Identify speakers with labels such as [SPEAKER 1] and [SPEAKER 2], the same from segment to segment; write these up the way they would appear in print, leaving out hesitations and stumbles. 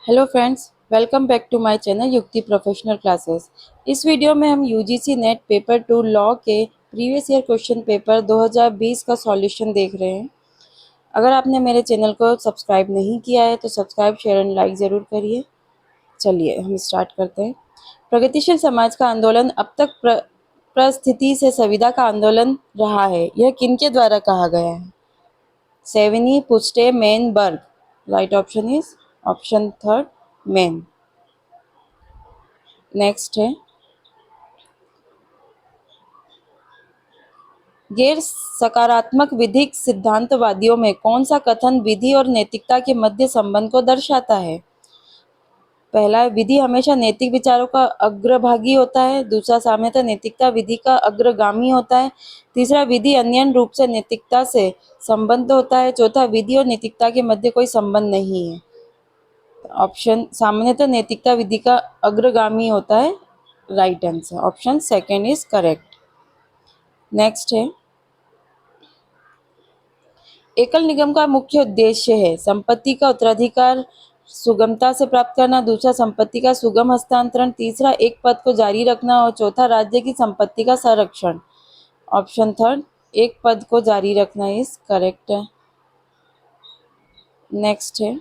[SPEAKER 1] Hello friends, welcome back to my channel Yukti professional classes. इस video में हम UGC NET paper 2 law के previous year question paper 2020 का solution देख रहे हैं। अगर आपने मेरे चैनल को सब्सक्राइब नहीं किया है तो सब्सक्राइब, शेयर एंड लाइक ज़रूर करिए। चलिए हम स्टार्ट करते हैं। प्रगतिशील समाज का आंदोलन अब तक परिस्थिति से संविदा का आंदोलन रहा है। यह किनके द्वारा कहा गया है? सेवनी, पुस्टे, मैन, बर्ग। Right option is option third, Maine. Next है, गैर सकारात्मक विधिक सिद्धांतवादियों में कौन सा कथन विधि और नैतिकता के मध्य संबंध को दर्शाता है? पहला, विधि हमेशा नैतिक विचारों का अग्रभागी होता है। दूसरा, सामान्यतः नैतिकता विधि का अग्रगामी होता है। तीसरा, विधि अन्य रूप से नैतिकता से संबंध होता है। चौथा, विधि और नैतिकता के मध्य कोई संबंध नहीं है। ऑप्शन सामान्यतः नैतिकता विधि का अग्रगामी होता है। Right answer option second is correct. Next है, एकल निगम का मुख्य उद्देश्य है संपत्ति का उत्तराधिकार सुगमता से प्राप्त करना। दूसरा, संपत्ति का सुगम हस्तांतरण। तीसरा, एक पद को जारी रखना। और चौथा, राज्य की संपत्ति का संरक्षण। ऑप्शन थर्ड, एक पद को जारी रखना इज करेक्ट है। नेक्स्ट है,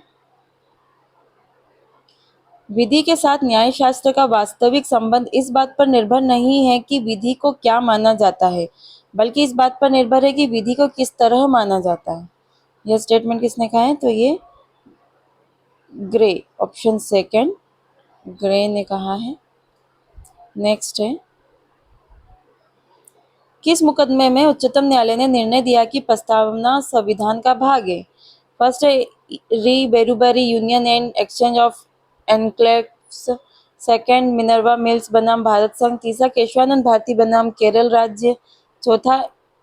[SPEAKER 1] विधि के साथ न्यायशास्त्र का वास्तविक संबंध इस बात पर निर्भर नहीं है कि विधि को क्या माना जाता है, बल्कि इस बात पर निर्भर है कि विधि को किस तरह माना जाता है। यह स्टेटमेंट किसने कहा है? तो ये ग्रे, ऑप्शन सेकंड, ग्रे ने कहा है। नेक्स्ट है, किस मुकदमे में उच्चतम न्यायालय ने निर्णय दिया कि प्रस्तावना संविधान का भाग है? फर्स्ट है re Berubari union and exchange of enclaves. Second, Minerva Mills बनाम भारत संघ। तीसरा, केशवानंद भारती बनाम केरल राज्य। चौथा,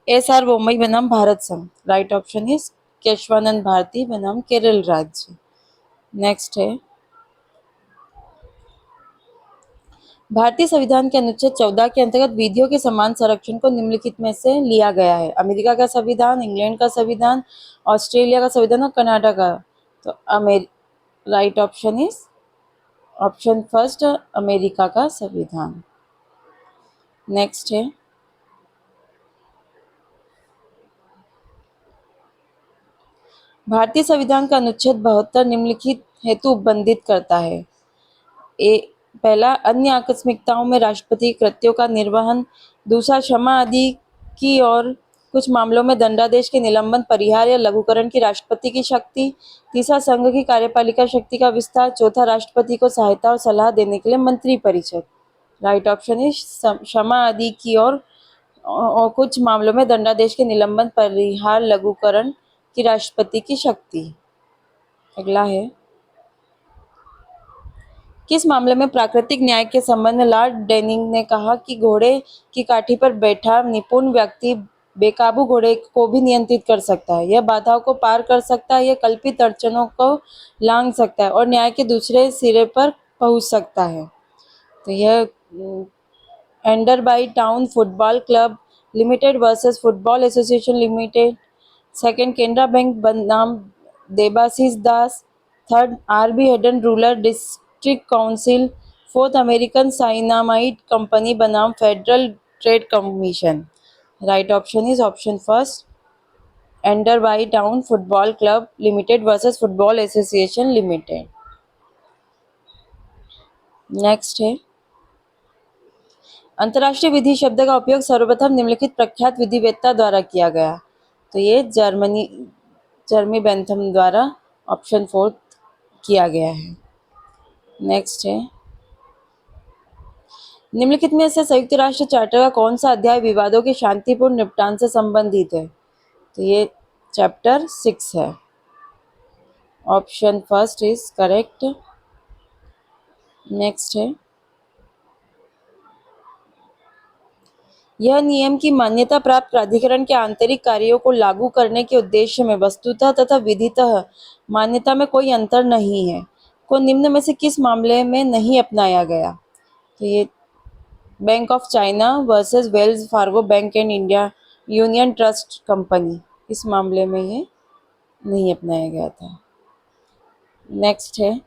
[SPEAKER 1] एस आर बोम्मई बनाम भारत संघ। Right option is Keshavananda Bharati बनाम केरल राज्य। नेक्स्ट है, भारतीय संविधान के अनुच्छेद 14 के अंतर्गत विधियों के समान संरक्षण को निम्नलिखित में से लिया गया है? अमेरिका का संविधान, इंग्लैंड का संविधान, ऑस्ट्रेलिया का संविधान और कनाडा का। तो right option is option first, America का संविधान। नेक्स्ट है, भारतीय संविधान का अनुच्छेद 72 निम्नलिखित हेतु उपबंधित करता है? ए पहला, अन्य आकस्मिकताओं में राष्ट्रपति कृत्यों का निर्वहन। दूसरा, क्षमा आदि की और कुछ मामलों में दंडादेश के निलंबन, परिहार या लघुकरण की राष्ट्रपति की शक्ति। तीसरा, संघ की कार्यपालिका शक्ति का विस्तार। चौथा, राष्ट्रपति को सहायता और सलाह देने के लिए मंत्रिपरिषद। राइट ऑप्शन इज क्षमा आदि की और कुछ मामलों में दंडादेश के निलंबन, परिहार, लघुकरण की राष्ट्रपति की शक्ति। अगला है, किस मामले में प्राकृतिक न्याय के संबंध में लॉर्ड डेनिंग ने कहा कि घोड़े की काठी पर बैठा निपुण व्यक्ति बेकाबू घोड़े को भी नियंत्रित कर सकता है, यह बाधाओं को पार कर सकता है, यह कल्पित अड़चनों को लांघ सकता है और न्याय के दूसरे सिरे पर पहुंच सकता है? तो यह Enderby town football club limited versus football association limited. Second, Canara bank बनाम Debashish Das. Third, RB Hayden rural district council. Fourth, American Cyanamid company बनाम federal trade commission. Right option is option first, Enderby town football club limited versus football association limited. Next है, अंतर्राष्ट्रीय विधि शब्द का उपयोग सर्वप्रथम निम्नलिखित प्रख्यात विधिवेत्ता द्वारा किया गया? तो ये जर्मी बेंथम द्वारा ऑप्शन फोर्थ किया गया है। नेक्स्ट है, निम्नलिखित में से संयुक्त राष्ट्र चार्टर का कौन सा अध्याय विवादों के शांतिपूर्ण निपटान से संबंधित है? तो ये चैप्टर 6 है। Option first is correct. Next है, यह नियम की मान्यता प्राप्त प्राधिकरण के आंतरिक कार्यों को लागू करने के उद्देश्य में वस्तुतः तथा विधितः मान्यता में कोई अंतर नहीं है को निम्न में से किस मामले में नहीं अपनाया गया? तो ये bank of China versus Wells Fargo bank and India union trust company, इस मामले में ये नहीं अपनाया गया था। नेक्स्ट है,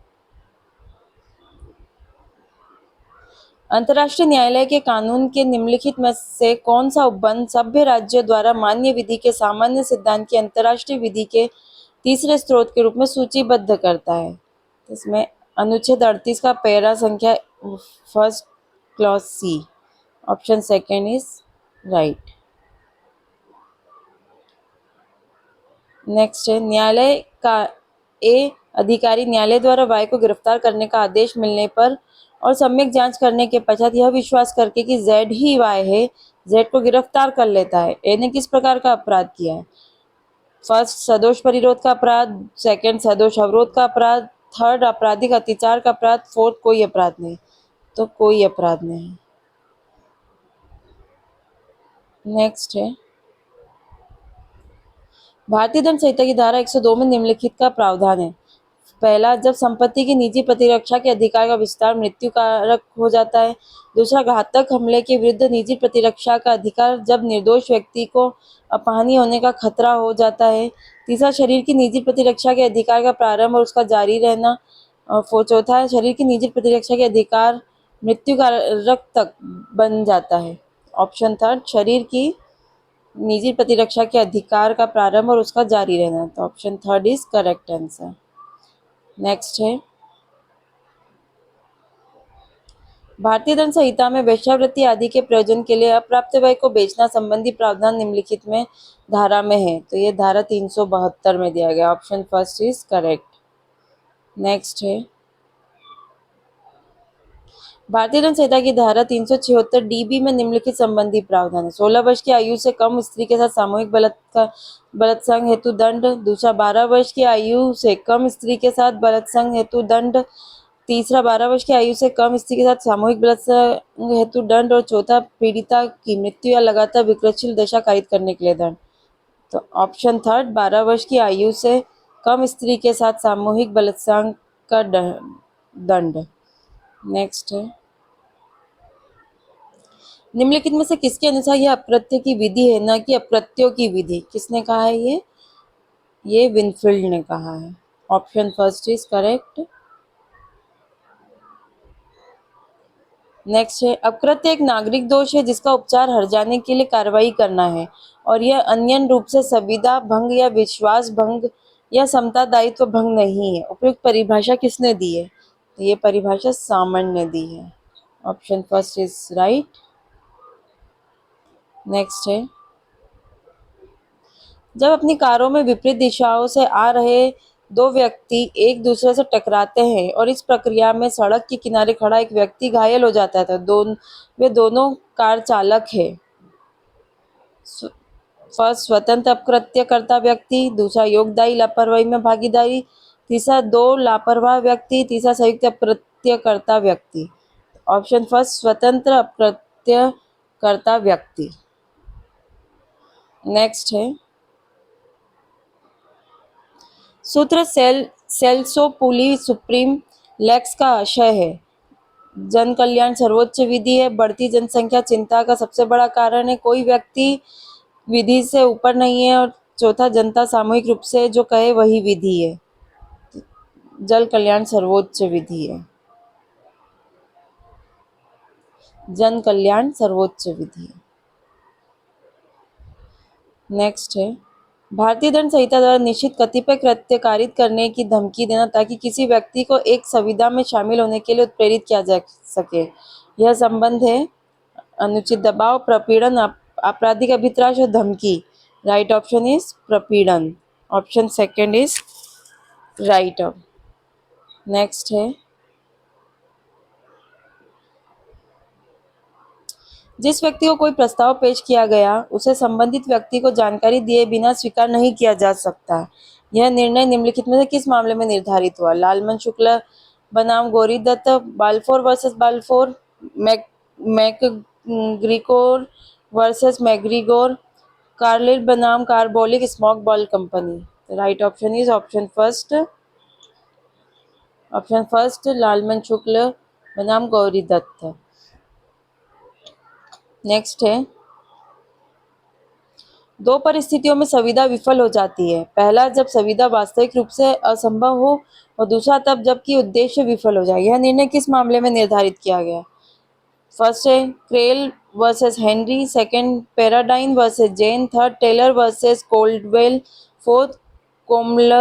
[SPEAKER 1] अंतर्राष्ट्रीय न्यायालय के कानून के निम्नलिखित में से कौन सा उपबंध सभ्य राज्यों द्वारा मान्य विधि के सामान्य सिद्धांत की अंतर्राष्ट्रीय विधि के तीसरे स्रोत के रूप में सूचीबद्ध करता है? इसमें अनुच्छेद 38 का पैरा संख्या first clause C. Option second is right. Next है, न्यायालय का ए अधिकारी न्यायालय द्वारा वाय को गिरफ्तार करने का आदेश मिलने पर और सम्यक जांच करने के पश्चात यह विश्वास करके कि जेड ही वाय है, जेड को गिरफ्तार कर लेता है। ए ने किस प्रकार का अपराध किया है? फर्स्ट, सदोष परिरोध का अपराध, सेकंड सदोष अवरोध का अपराध, थर्ड आपराधिक अत्याचार का अपराध, फोर्थ कोई अपराध नहीं। तो कोई अपराध नहीं। नेक्स्ट है, भारतीय दंड संहिता की धारा 102 में निम्नलिखित का प्रावधान है। पहला, जब संपत्ति की निजी प्रतिरक्षा के अधिकार का विस्तार मृत्यु कारक हो जाता है। दूसरा, घातक हमले के विरुद्ध निजी प्रतिरक्षा का अधिकार जब निर्दोष व्यक्ति को अपहानि होने का खतरा हो जाता है। तीसरा, शरीर की निजी प्रतिरक्षा के अधिकार का प्रारंभ और उसका जारी रहना। और चौथा, शरीर की निजी प्रतिरक्षा के अधिकार मृत्यु कारक तक बन जाता है। ऑप्शन थर्ड, शरीर की निजी प्रतिरक्षा के अधिकार का प्रारंभ और उसका जारी रहना। तो option third is correct answer. Next है, भारतीय दंड संहिता में वेश्यावृत्ति आदि के प्रयोजन के लिए अप्राप्त व्यय को बेचना संबंधी प्रावधान निम्नलिखित में धारा में है। तो ये धारा 372 में दिया गया। Option first is correct. Next है, भारतीय दंड संहिता की धारा 376 डीबी में निम्नलिखित संबंधी प्रावधान है। 16 वर्ष की आयु से कम स्त्री के साथ सामूहिक बलात्संग हेतु दंड। दूसरा, 12 वर्ष की आयु से कम स्त्री के साथ बलात्संग हेतु दंड। तीसरा, 12 वर्ष की आयु से कम स्त्री के साथ सामूहिक बलात्संग हेतु दंड। और चौथा, पीड़िता की मृत्यु या लगातार विकृतशील दशा कारित करने के लिए दंड। तो ऑप्शन थर्ड, 12 वर्ष की आयु से कम स्त्री के साथ सामूहिक बलात्संग का दंड। नेक्स्ट है, निम्नलिखित में से किसके अनुसार यह अप्रत्य की विधि है, न कि अप्रत्यों की विधि? किसने कहा है ये विनफील्ड ने कहा है। Option first is correct. Next है, अकृत्य एक नागरिक दोष है जिसका उपचार हर्जाने के लिए कार्रवाई करना है और यह अन्य रूप से संविदा भंग या विश्वास भंग या समता दायित्व भंग नहीं है। उपयुक्त परिभाषा किसने दी है? तो ये परिभाषा सामन ने दी है। Option first is right. Next है, जब अपनी कारों में विपरीत दिशाओं से आ रहे दो व्यक्ति एक दूसरे से टकराते हैं और इस प्रक्रिया में सड़क के किनारे खड़ा एक व्यक्ति घायल हो जाता है तो वे दोनों कार चालक है। फर्स्ट, स्वतंत्र अपकृत्यकर्ता व्यक्ति। दूसरा, योगदायी लापरवाही में भागीदारी। तीसरा, दो लापरवाह व्यक्ति। तीसरा, संयुक्त अपकृत्यकर्ता व्यक्ति। ऑप्शन फर्स्ट, स्वतंत्र अपकृत्यकर्ता व्यक्ति। नेक्स्ट है, सूत्र सेल्सोपुली सुप्रीम लेक्स का आशय है। जन कल्याण सर्वोच्च विधि है। बढ़ती जनसंख्या चिंता का सबसे बड़ा कारण है। कोई व्यक्ति विधि से ऊपर नहीं है। और चौथा, जनता सामूहिक रूप से जो कहे वही विधि है। जन कल्याण सर्वोच्च विधि है। जन कल्याण सर्वोच्च विधि है। नेक्स्ट है, भारतीय दंड संहिता द्वारा निश्चित कतिपय कृत्य कारित करने की धमकी देना ताकि किसी व्यक्ति को एक संविदा में शामिल होने के लिए उत्प्रेरित किया जा सके। यह संबंध है अनुचित दबाव, प्रपीड़न, आपराधिक अभित्राश और धमकी। राइट ऑप्शन इज प्रपीड़न। Option second is right. Next है, जिस व्यक्ति को कोई प्रस्ताव पेश किया गया उसे संबंधित व्यक्ति को जानकारी दिए बिना स्वीकार नहीं किया जा सकता। यह निर्णय निम्नलिखित में से किस मामले में निर्धारित हुआ? लालमन शुक्ला बनाम Gauri Datt, Balfour versus Balfour, McGregor versus McGregor, Carlill बनाम Carbolic smoke ball company. Right option is option first. Option first, Lalman Shukla बनाम गौरी दत्त। नेक्स्ट है, दो परिस्थितियों में संविदा विफल हो जाती है। पहला, जब संविदा वास्तविक रूप से असंभव हो और दूसरा तब जबकि उद्देश्य विफल हो जाए। यह निर्णय किस मामले में निर्धारित किया गया? फर्स्ट है Krell versus Henry, second Paradine versus Jane, third Taylor versus Caldwell, fourth Komal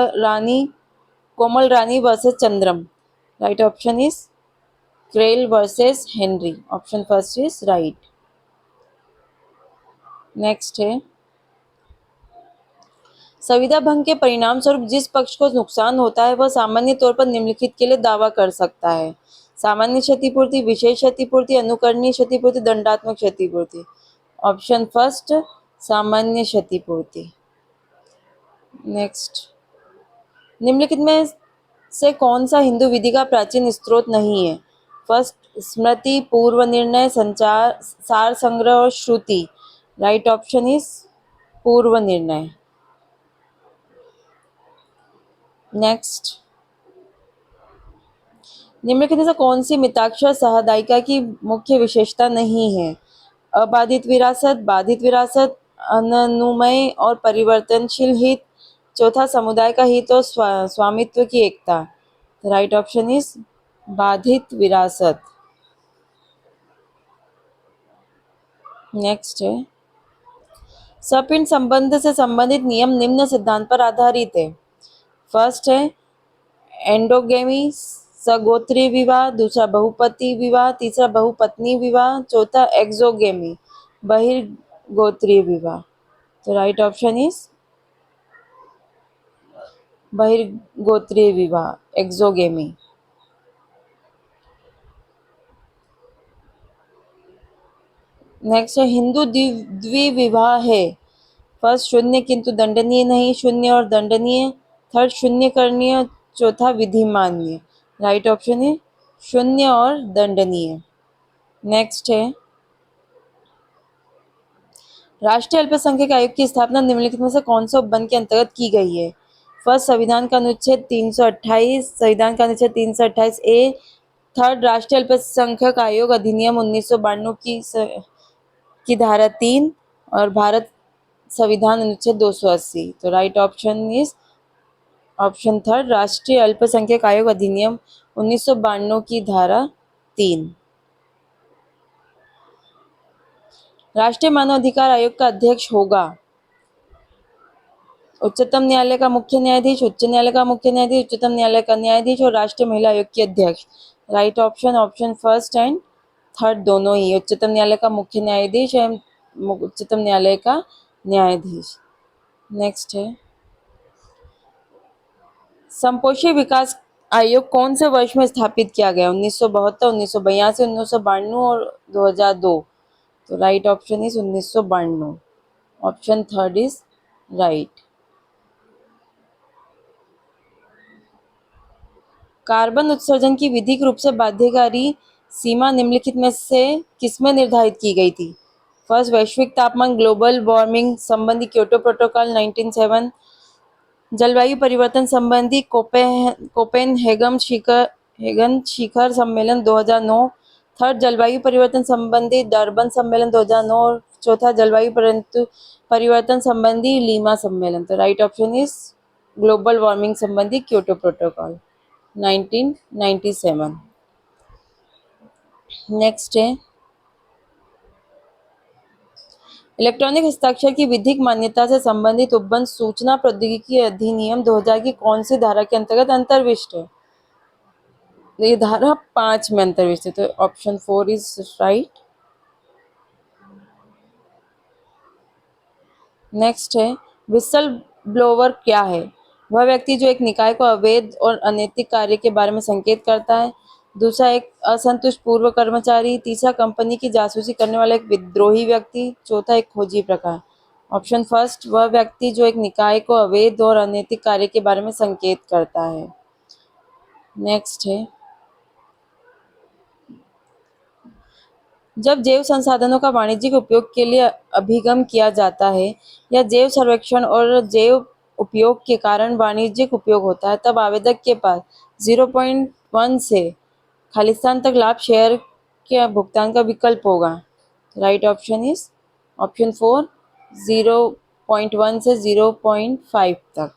[SPEAKER 1] Rani versus Chandram. Right option is Krell versus Henry. Option first is right. Next है संविदा भंग के परिणाम स्वरूप जिस पक्ष को नुकसान होता है वह सामान्य तौर पर निम्नलिखित के लिए दावा कर सकता है. सामान्य क्षतिपूर्ति, विशेष क्षतिपूर्ति, अनुकरणीय क्षतिपूर्ति, दंडात्मक क्षतिपूर्ति. ऑप्शन फर्स्ट सामान्य क्षतिपूर्ति. नेक्स्ट निम्नलिखित में से कौन सा हिंदू विधि का प्राचीन स्रोत नहीं है? फर्स्ट स्मृति, पूर्व निर्णय, संचार, सार संग्रह और श्रुति. राइट ऑप्शन इज पूर्व निर्णय. नेक्स्ट निम्नलिखित में से कौन सी मिताक्षर सहादायिका की मुख्य विशेषता नहीं है? अबाधित विरासत, बाधित विरासत, अनुमेय और परिवर्तनशील हित, चौथा समुदाय का हित और स्वामित्व की एकता. राइट ऑप्शन इज बाधित विरासत. नेक्स्ट है सपिंड संबंध से संबंधित नियम निम्न सिद्धांत पर आधारित है. फर्स्ट है एंडोगेमी, सगोत्री विवाह, दूसरा बहुपति विवाह, तीसरा बहुपत्नी विवाह, चौथा एक्सोगेमी, बहिर्गोत्रीय विवाह. तो राइट ऑप्शन इज बहिर्गोत्रीय विवाह, एक्सोगेमी. नेक्स्ट है हिंदू द्विविवाह है. फर्स्ट शून्य किंतु दंडनीय नहीं, शून्य और दंडनीय, थर्ड शून्य करणीय, चौथा विधिमान्य. राइट ऑप्शन है शून्य और दंडनीय. नेक्स्ट है राष्ट्रीय अल्पसंख्यक आयोग की स्थापना निम्नलिखित में से कौन से उपबंध के अंतर्गत की गई है? फर्स्ट संविधान का अनुच्छेद 328, संविधान का अनुच्छेद 328 ए, थर्ड राष्ट्रीय अल्पसंख्यक आयोग अधिनियम 1992 की धारा 3 और भारत संविधान अनुच्छेद 280. तो right option is option third राष्ट्रीय अल्पसंख्यक आयोग अधिनियम 1992 की धारा 3. राष्ट्रीय मानवाधिकार आयोग का अध्यक्ष होगा उच्चतम न्यायालय का मुख्य न्यायाधीश, उच्च न्यायालय का मुख्य न्यायाधीश, उच्चतम न्यायालय का न्यायाधीश और राष्ट्रीय महिला आयोग की अध्यक्ष. Right option option first and third दोनों ही, उच्चतम न्यायालय का मुख्य न्यायाधीश एवं उच्चतम न्यायालय का न्यायाधीश. नेक्स्ट है संपोषी विकास आयोग कौन से वर्ष में स्थापित किया गया? 1972, 1982, 1992 और 2002. तो right option is 1992. Option third is right. Carbon उत्सर्जन की विधिक रूप से बाध्यकारी सीमा निम्नलिखित में से किसमें निर्धारित की गई थी? फर्स्ट वैश्विक तापमान, ग्लोबल वार्मिंग संबंधी क्योटो प्रोटोकॉल 1907, जलवायु परिवर्तन संबंधी कोपेनहेगन शिखर सम्मेलन 2009, थर्ड जलवायु परिवर्तन संबंधी डर्बन सम्मेलन 2009 और चौथा जलवायु परिवर्तन संबंधी लीमा सम्मेलन. तो right option is global warming संबंधी क्योटो प्रोटोकॉल 1997. नेक्स्ट है इलेक्ट्रॉनिक हस्ताक्षर की विधिक मान्यता से संबंधित उपबंध सूचना प्रौद्योगिकी अधिनियम 2000 की कौन सी धारा के अंतर्गत अंतर्विष्ट है? ये धारा 5 में अंतर्विष्ट है. तो ऑप्शन 4 इज राइट. नेक्स्ट है विसल ब्लोवर क्या है? वह व्यक्ति जो एक निकाय को अवैध और अनैतिक कार्य के बारे में संकेत करता है, दूसरा एक असंतुष्ट पूर्व कर्मचारी, तीसरा कंपनी की जासूसी करने वाला एक विद्रोही व्यक्ति, चौथा एक खोजी प्रकार. ऑप्शन फर्स्ट वह व्यक्ति जो एक निकाय को अवैध और अनैतिक कार्य के बारे में संकेत करता है. नेक्स्ट है जब जैव संसाधनों का वाणिज्यिक उपयोग के लिए अभिगम किया जाता है या जैव सर्वेक्षण और जैव उपयोग के कारण वाणिज्यिक उपयोग होता है तब आवेदक के पास 0.1 से खालिस्तान तक लाभ शेयर के भुगतान का विकल्प होगा. राइट ऑप्शन इज ऑप्शन 4 0.1 से 0.5 तक.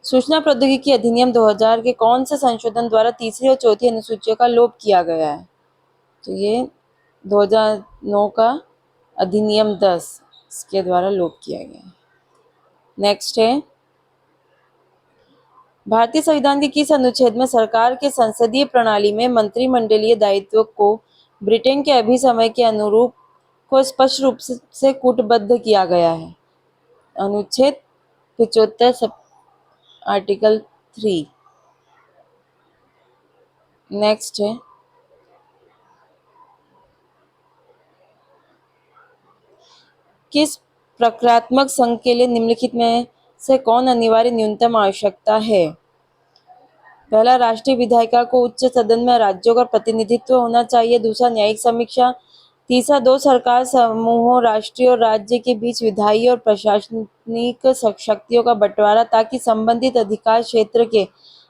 [SPEAKER 1] सूचना प्रौद्योगिकी अधिनियम 2000 के कौन से संशोधन द्वारा तीसरी और चौथी अनुसूचियों का लोप किया गया है? तो ये 2009 का अधिनियम 10 इसके द्वारा लोप किया गया है। नेक्स्ट है, भारतीय संविधान के किस अनुच्छेद में सरकार के संसदीय प्रणाली में मंत्रिमंडलीय दायित्व को ब्रिटेन के अभिसमय के अनुरूप को स्पष्ट रूप से कूटबद्ध किया गया है? अनुच्छेद 75 आर्टिकल 3। नेक्स्ट है, किस प्रक्रियात्मक संघ के लिए निम्नलिखित में से कौन अनिवार्य न्यूनतम आवश्यकता है? पहला, राष्ट्रीय विधायिका को उच्च सदन में राज्यों का प्रतिनिधित्व होना चाहिए। दूसरा, न्यायिक समीक्षा। तीसरा, दो सरकार समूहों राष्ट्रीय और राज्य के बीच विधायी और प्रशासनिक शक्तियों का बंटवारा ताकि संबंधित अधिकार क्षेत्र के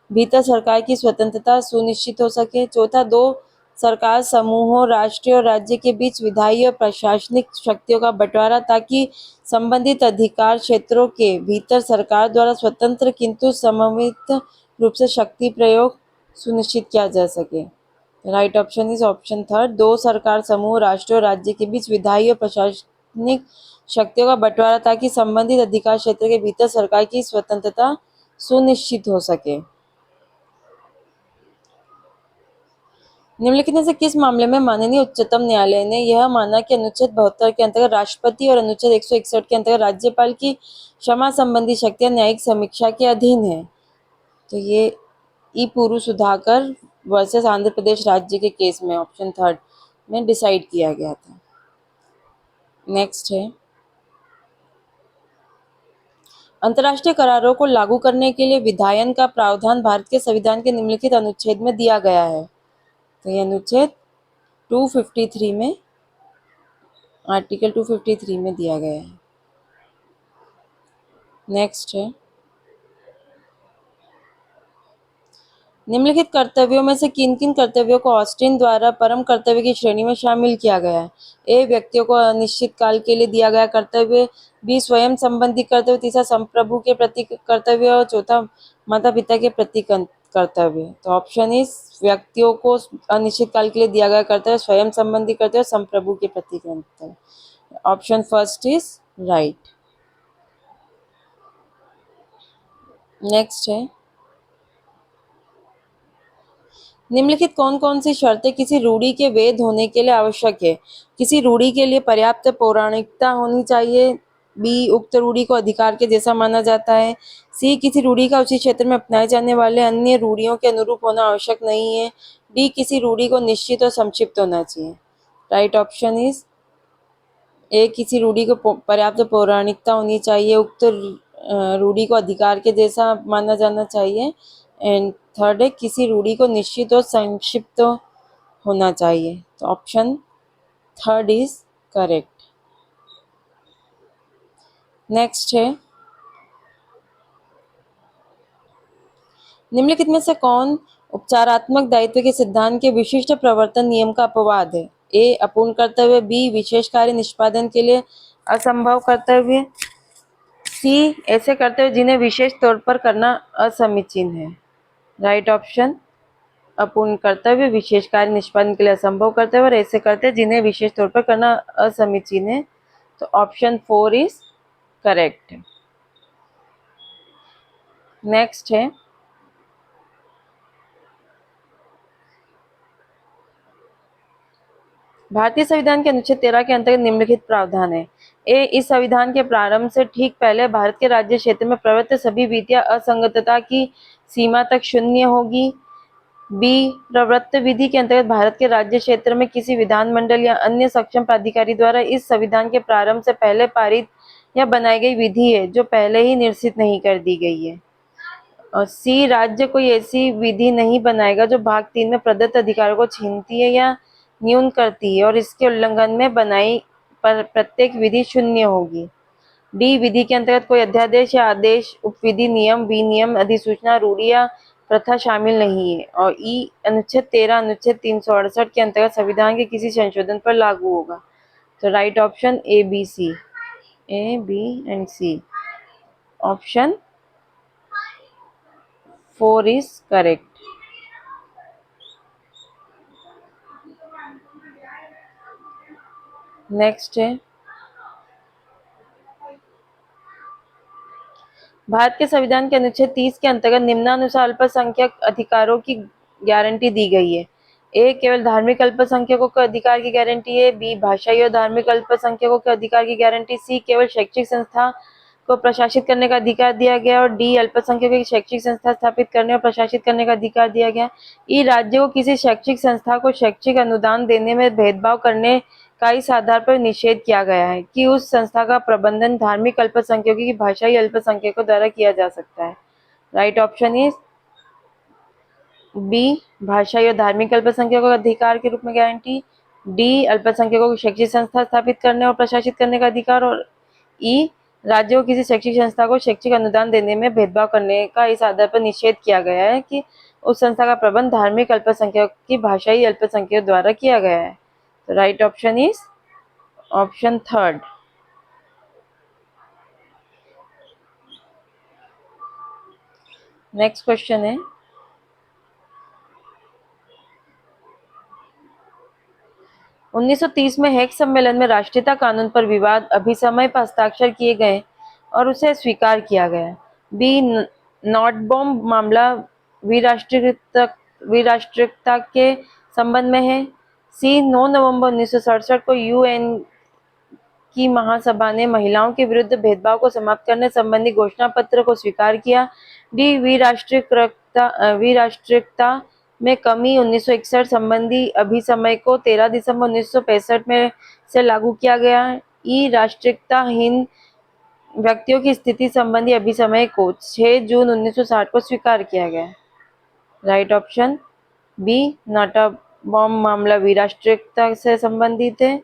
[SPEAKER 1] भीतर सरकार की स्वतंत्रता सुनिश्चित हो सके। चौथा, दो सरकार समूहों राष्ट्रीय और राज्य के बीच विधायी और प्रशासनिक शक्तियों का बंटवारा ताकि संबंधित अधिकार क्षेत्रों के भीतर सरकार द्वारा स्वतंत्र किंतु समन्वित रूप से शक्ति प्रयोग सुनिश्चित किया जा सके। Right option is option third, दो सरकार समूह राष्ट्र और राज्य के बीच विधायी और प्रशासनिक शक्तियों का बंटवारा ताकि संबंधित अधिकार क्षेत्र के भीतर सरकार की स्वतंत्रता सुनिश्चित हो सके। निम्नलिखित में से किस मामले में माननीय उच्चतम न्यायालय ने यह माना कि अनुच्छेद 72 के अंतर्गत राष्ट्रपति और अनुच्छेद 161 के अंतर्गत राज्यपाल की क्षमा संबंधी शक्तियां न्यायिक समीक्षा के अधीन है? तो ये ई पुरु सुधाकर वर्सेस आंध्र प्रदेश राज्य के केस में ऑप्शन थर्ड में डिसाइड किया गया था। नेक्स्ट है, अंतर्राष्ट्रीय करारों को लागू करने के लिए विधायन का प्रावधान भारत के संविधान के निम्नलिखित अनुच्छेद में दिया गया है? तो ये अनुच्छेद 253 में, आर्टिकल 253 में दिया गया है। नेक्स्ट है, निम्नलिखित कर्तव्यों में से किन किन कर्तव्यों को ऑस्टिन द्वारा परम कर्तव्य की श्रेणी में शामिल किया गया है? ए, व्यक्तियों को अनिश्चित काल के लिए दिया गया कर्तव्य। बी, स्वयं संबंधी कर्तव्य। तीसरा, संप्रभु के प्रति कर्तव्य। और चौथा, माता पिता के प्रति कर्तव्य। तो ऑप्शन इज, व्यक्तियों को अनिश्चित काल के लिए दिया गया कर्तव्य, स्वयं संबंधी कर्तव्य, संप्रभु के प्रति कर्तव्य। Option first is right. Next है, निम्नलिखित कौन कौन सी शर्तें किसी रूढ़ि के वैध होने के लिए आवश्यक है? किसी रूढ़ि के लिए पर्याप्त पौराणिकता होनी चाहिए। बी, उक्त रूढ़ि को अधिकार के जैसा माना जाता है। सी, किसी रूढ़ि का उसी क्षेत्र में अपनाए जाने वाले अन्य रूढ़ियों के अनुरूप होना आवश्यक नहीं है। डी, किसी रूढ़ि को निश्चित और संक्षिप्त होना चाहिए। राइट ऑप्शन इज ए, किसी रूढ़ि को पर्याप्त पौराणिकता होनी चाहिए, उक्त रूढ़ि को अधिकार के जैसा माना जाना चाहिए। एंड थर्ड है, किसी रूढ़ि को निश्चित और संक्षिप्त होना चाहिए। तो option third is correct. Next है, निम्नलिखित में से कौन उपचारात्मक दायित्व के सिद्धांत के विशिष्ट प्रवर्तन नियम का अपवाद है? ए, अपूर्ण कर्तव्य। बी, विशेष कार्य निष्पादन के लिए असंभव कर्तव्य। सी, ऐसे कर्तव्य जिन्हें विशेष तौर पर करना असमीचीन है। राइट ऑप्शन, अपूर्ण कर्तव्य, विशेष कार्य निष्पादन के लिए असंभव कर्तव्य और ऐसे कर्तव्य जिन्हें विशेष तौर पर करना असमीचीन है। तो ऑप्शन 4 इज करेक्ट। नेक्स्ट है, भारतीय संविधान के अनुच्छेद 13 के अंतर्गत निम्नलिखित प्रावधान है? ए, इस संविधान के प्रारंभ से ठीक पहले भारत के राज्य क्षेत्र में प्रवृत्त सभी विधियां असंगतता की सीमा तक शून्य होगी। बी, प्रवृत्त विधि के अंतर्गत भारत के राज्य क्षेत्र में किसी विधानमंडल या अन्य सक्षम प्राधिकारी द्वारा इस संविधान के प्रारंभ से पहले पारित या बनाई गई विधि है जो पहले ही निरसित नहीं कर दी गई है। और सी, राज्य कोई ऐसी विधि नहीं बनाएगा जो भाग 3 में प्रदत्त अधिकारों को छीनती है या न्यून करती है और इसके उल्लंघन में बनाई पर प्रत्येक विधि शून्य होगी। डी, विधि के अंतर्गत कोई अध्यादेश या आदेश, उपविधि, नियम, विनियम, अधिसूचना, रूढ़ि या प्रथा शामिल नहीं है। और ई, अनुच्छेद 13 अनुच्छेद 368 के अंतर्गत संविधान के किसी संशोधन पर लागू होगा। तो right option A, B, C, A, B and C. Option 4 is correct. Next है, भारत के संविधान के अनुच्छेद 30 के अंतर्गत निम्नानुसार अल्पसंख्यक अधिकारों की गारंटी दी गई है। ए, केवल धार्मिक अल्पसंख्यकों के अधिकार की गारंटी है। बी, भाषाई और धार्मिक अल्पसंख्यकों के अधिकार की गारंटी। सी, केवल शैक्षिक संस्था को प्रशासित करने का अधिकार दिया गया। और डी, अल्पसंख्यकों की शैक्षिक संस्था स्थापित करने और प्रशासित करने का अधिकार दिया गया। ई, राज्य को किसी शैक्षिक संस्था को शैक्षिक अनुदान देने में भेदभाव करने का इस आधार पर निषेध किया गया है कि उस संस्था का प्रबंधन धार्मिक अल्पसंख्यकों की भाषाई अल्पसंख्यकों द्वारा किया जा सकता है। राइट ऑप्शन इज बी, भाषाई और धार्मिक अल्पसंख्यकों का अधिकार के रूप में गारंटी। डी, अल्पसंख्यकों को शैक्षिक संस्था स्थापित करने और प्रशासित करने का अधिकार। और ई, राज्य को किसी शैक्षिक संस्था को शैक्षिक अनुदान देने में भेदभाव करने का इस आधार पर निषेध किया गया है कि उस संस्था का प्रबंध धार्मिक अल्पसंख्यकों की भाषाई अल्पसंख्यकों द्वारा किया गया है। तो right option is option third. Next question है, 1930 में हेग सम्मेलन में राष्ट्रीयता कानून पर विवाद अभिसमय पर हस्ताक्षर किए गए और उसे स्वीकार किया गया। बी, नॉट बॉम्ब मामला विराष्ट्रीयता के संबंध में है। सी, 9 नवंबर 1967 को यूएन की महासभा ने महिलाओं के विरुद्ध भेदभाव को समाप्त करने संबंधी घोषणा पत्र को स्वीकार किया। डी, विराष्ट्रीयता में कमी 1961 संबंधी अभिसमय को 13 दिसंबर 1965 में से लागू किया गया। ई, राष्ट्रीयताहीन व्यक्तियों की स्थिति संबंधी अभिसमय को 6 जून 1960 को स्वीकार किया गया। राइट ऑप्शन बी, नाटा बॉम्ब मामला विराष्ट्रीयता से संबंधित है।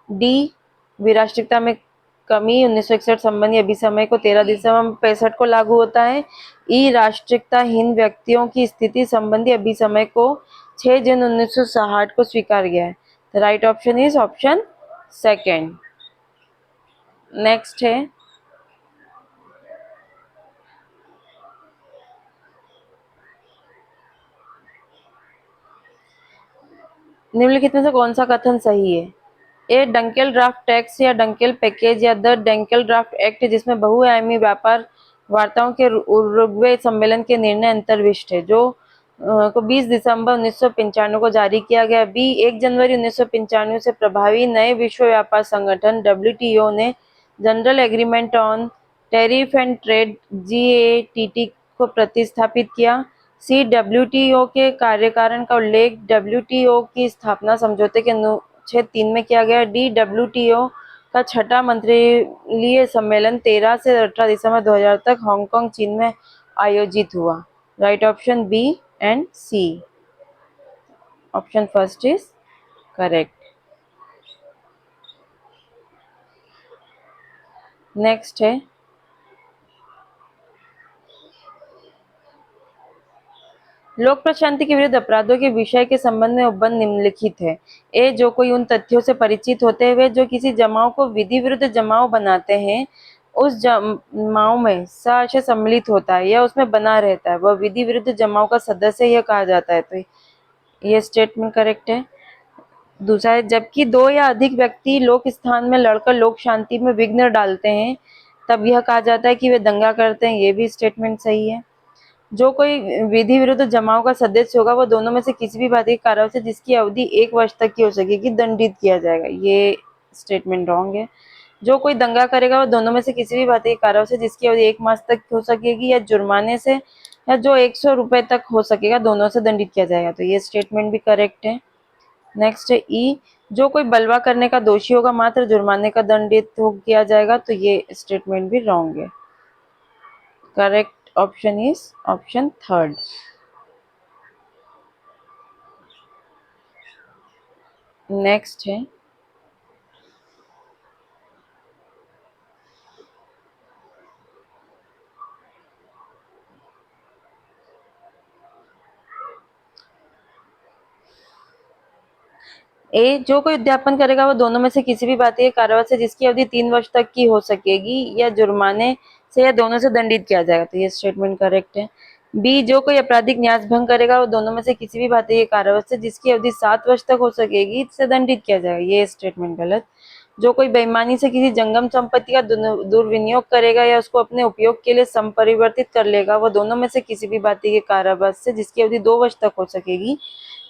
[SPEAKER 1] डी, विराष्ट्रीयता में कमी 1961 संबंधी अभिसमय को 13 दिसंबर 65 को लागू होता है। ई, राष्ट्रीयताहीन व्यक्तियों की स्थिति संबंधी अभिसमय को 6 जून 1960 को स्वीकार गया है। Right option is option second. Next है, निम्नलिखित में से कौन सा कथन सही है? ए, डंकेल ड्राफ्ट टैक्स या डंकेल पैकेज या द डंकेल ड्राफ्ट एक्ट, जिसमें बहुआयामी व्यापार वार्ताओं के उरुग्वे सम्मेलन के निर्णय अंतर्विष्ट है, जो को 20 दिसंबर 1995 को जारी किया गया। बी, 1 जनवरी 1995 से प्रभावी नए विश्व व्यापार संगठन WTO ने general agreement on tariff and trade GATT को प्रतिस्थापित किया। सी, WTO के कार्यकारण का उल्लेख WTO की स्थापना समझौते के अनुच्छेद 3 में किया गया। डी, WTO का छठा मंत्रिलीय सम्मेलन 13 से 18 दिसंबर 2000 तक हांगकांग, चीन में आयोजित हुआ। Right option B and C. Option first is correct. Next है, लोक प्रशांति के विरुद्ध अपराधों के विषय के संबंध में उपबंध निम्नलिखित है। ए, जो कोई उन तथ्यों से परिचित होते हुए जो किसी जमाव को विधि विरुद्ध जमाव बनाते हैं, उस जमाव में साक्ष्य सम्मिलित होता है या उसमें बना रहता है, वह विधि विरुद्ध जमाव का सदस्य यह कहा जाता है। तो यह स्टेटमेंट करेक्ट है। दूसरा है, जबकि 2 या अधिक व्यक्ति लोक स्थान में लड़कर लोक शांति में विघ्न डालते हैं, तब यह कहा जाता है कि वे दंगा करते हैं। ये भी स्टेटमेंट सही है। जो कोई विधि विरुद्ध जमाव का सदस्य होगा, वह दोनों में से किसी भी बात की कार्रवाई से जिसकी अवधि 1 वर्ष तक की हो सकेगी, दंडित किया जाएगा। ये स्टेटमेंट रॉन्ग है। जो कोई दंगा करेगा, वह दोनों में से किसी भी बात की कार्रवाई से जिसकी अवधि 1 मास तक हो सकेगी या जुर्माने से, या जो 100 रुपए तक हो सकेगा, दोनों से दंडित किया जाएगा। तो ये स्टेटमेंट भी करेक्ट है। नेक्स्ट है ई, जो कोई बलवा करने का दोषी होगा, मात्र जुर्माने का दंडित किया जाएगा। तो ये स्टेटमेंट भी रॉन्ग है। Correct option is option third. Next है, ए, जो कोई उद्यापन करेगा वो दोनों में से किसी भी भारतीय कारावास से जिसकी अवधि 3 वर्ष तक की हो सकेगी या जुर्माने से या दोनों से दंडित किया जाएगा। तो ये स्टेटमेंट करेक्ट है। बी, जो कोई आपराधिक न्यास भंग करेगा वो दोनों में से किसी भी भारतीय कारावास से जिसकी अवधि 7 वर्ष तक हो सकेगी से दंडित किया जाएगा। ये स्टेटमेंट गलत। जो कोई बेईमानी से किसी जंगम संपत्ति का दुर्विनियोग करेगा या उसको अपने उपयोग के लिए संपरिवर्तित कर लेगा वो दोनों में से किसी भी भारतीय कारावास से जिसकी अवधि 2 वर्ष तक हो सकेगी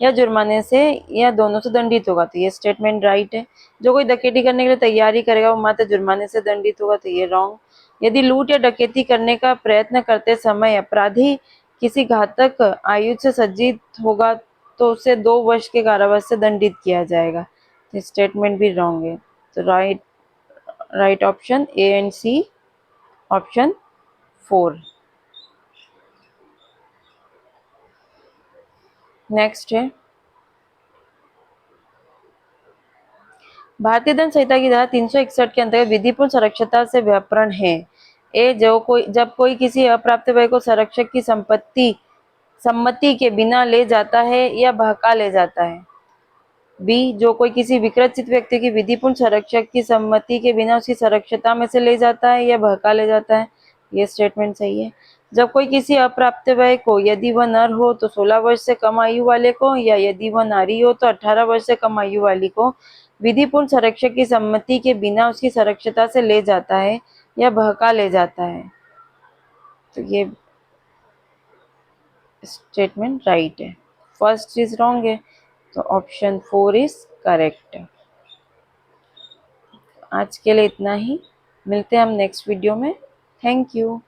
[SPEAKER 1] या जुर्माने से या दोनों से दंडित होगा। तो ये स्टेटमेंट राइट है। जो कोई डकैती करने के लिए तैयारी करेगा वो मात्र जुर्माने से दंडित होगा। तो ये रॉन्ग। यदि लूट या डकैती करने का प्रयत्न करते समय अपराधी किसी घातक आयुध से सज्जित होगा तो उसे 2 वर्ष के कारावास से दंडित किया जाएगा। तो स्टेटमेंट भी रॉन्ग है। तो right option A and C, option 4। Next है भारतीय दंड संहिता की धारा 361 के अंतर्गत विधिपूर्ण संरक्षता से व्यापरण है। ए, जब कोई किसी अप्राप्त व्यय को संरक्षक की सम्मति के बिना ले जाता है या बहका ले जाता है। बी, जो कोई किसी विकृत व्यक्ति की विधिपूर्ण संरक्षक की सम्मति के बिना उसकी संरक्षता में से ले जाता है या बहका ले जाता है। ये स्टेटमेंट सही है। जब कोई किसी अप्राप्त व्यय को, यदि वह नर हो तो 16 वर्ष से कम आयु वाले को या यदि वह नारी हो तो 18 वर्ष से कम आयु वाली को विधिपूर्ण संरक्षक की सम्मति के बिना उसकी संरक्षता से ले जाता है या बहका ले जाता है। तो ये स्टेटमेंट राइट है। फर्स्ट इज रॉन्ग है। तो ऑप्शन 4 इज करेक्ट। आज के लिए इतना ही। मिलते हैं हम नेक्स्ट वीडियो में। Thank you.